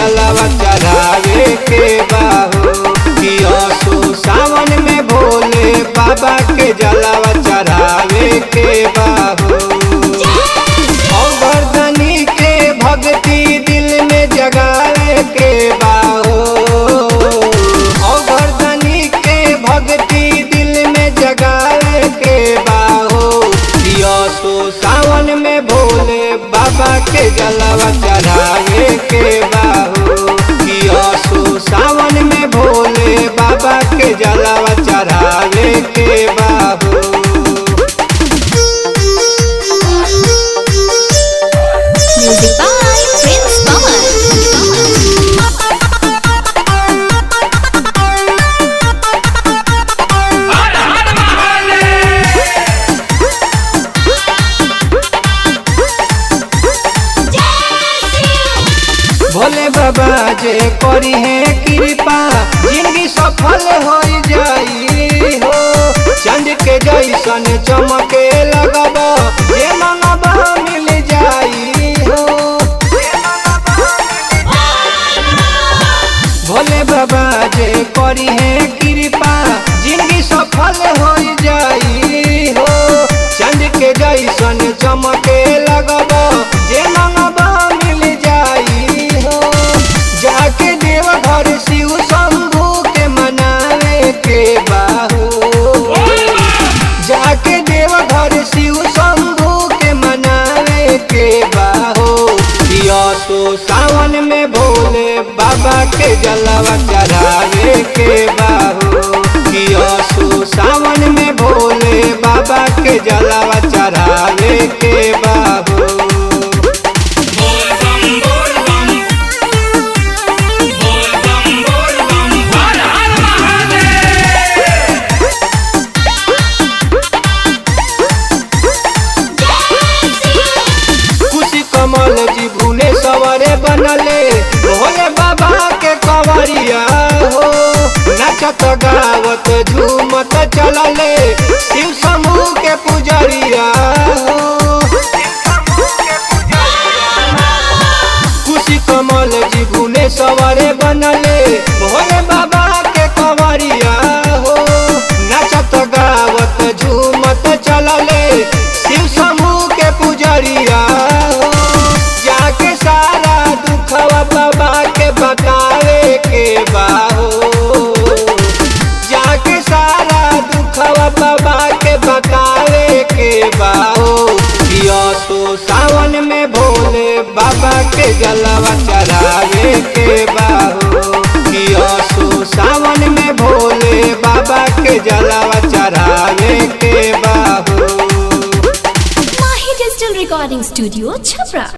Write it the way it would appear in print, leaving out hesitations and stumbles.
जलवा चढ़ावे के बाहो कि असो सावन में भोले बाबा के जलवा चढ़ावे के बाहो। औगरदानी के भक्ति दिल में जगावे के बाहो, औगरदानी के भक्ति दिल में जगावे के बाहो कि असो सावन में भोले बाबा के जलवा चढ़ावे के बाहो कि असो सावन में भोले बाबा के जलवा चढ़ावे के बाहो। Music by Prince भोले बाबा जे करी है कृपा जिंदगी सफल हो जाई हो, चंद के जैसन चमके लगब जे मंगबा मिल जाई हो। भोले बाबा जे करी है कृपा जिंदगी सफल हो जाई हो, चंद के जैसन चमके लगब जे मंगबा मिल जाई हो। जाके देवघर शिव शंभू के मनावे के बाहो, जाके देवघर शिव शंभू के मनावे के बाहो कि असो सावन में भोले बाबा के जलवा चढ़ावे के बाहो कि असो सावन में भोले बाबा के जलवा चढ़ावे के बाहो। कमल जी भूले सवरे बनले भोले बाबा के कंवरिया हो, नाचत गावत झूमत चलले शिव समूह के पुजरिया हो। खुशी कमल जी भूले सवरे बनले भोले बाबा के कंवरिया हो, नाचत गावत झूमत चलले शिव समूह के पुजरिया हो। जाके सारा दुखवा बाबा के बतावे के बाहो, जाके सारा दुखवा बाबा के बतावे के बाहो कि असो सावन में भोले बाबा के जलवा चढ़ावे के बाहो कि असो सावन में भोले बाबा के जलवा चढ़ावे के बाहो। Mahi Digital Recording Studio, Chhapra।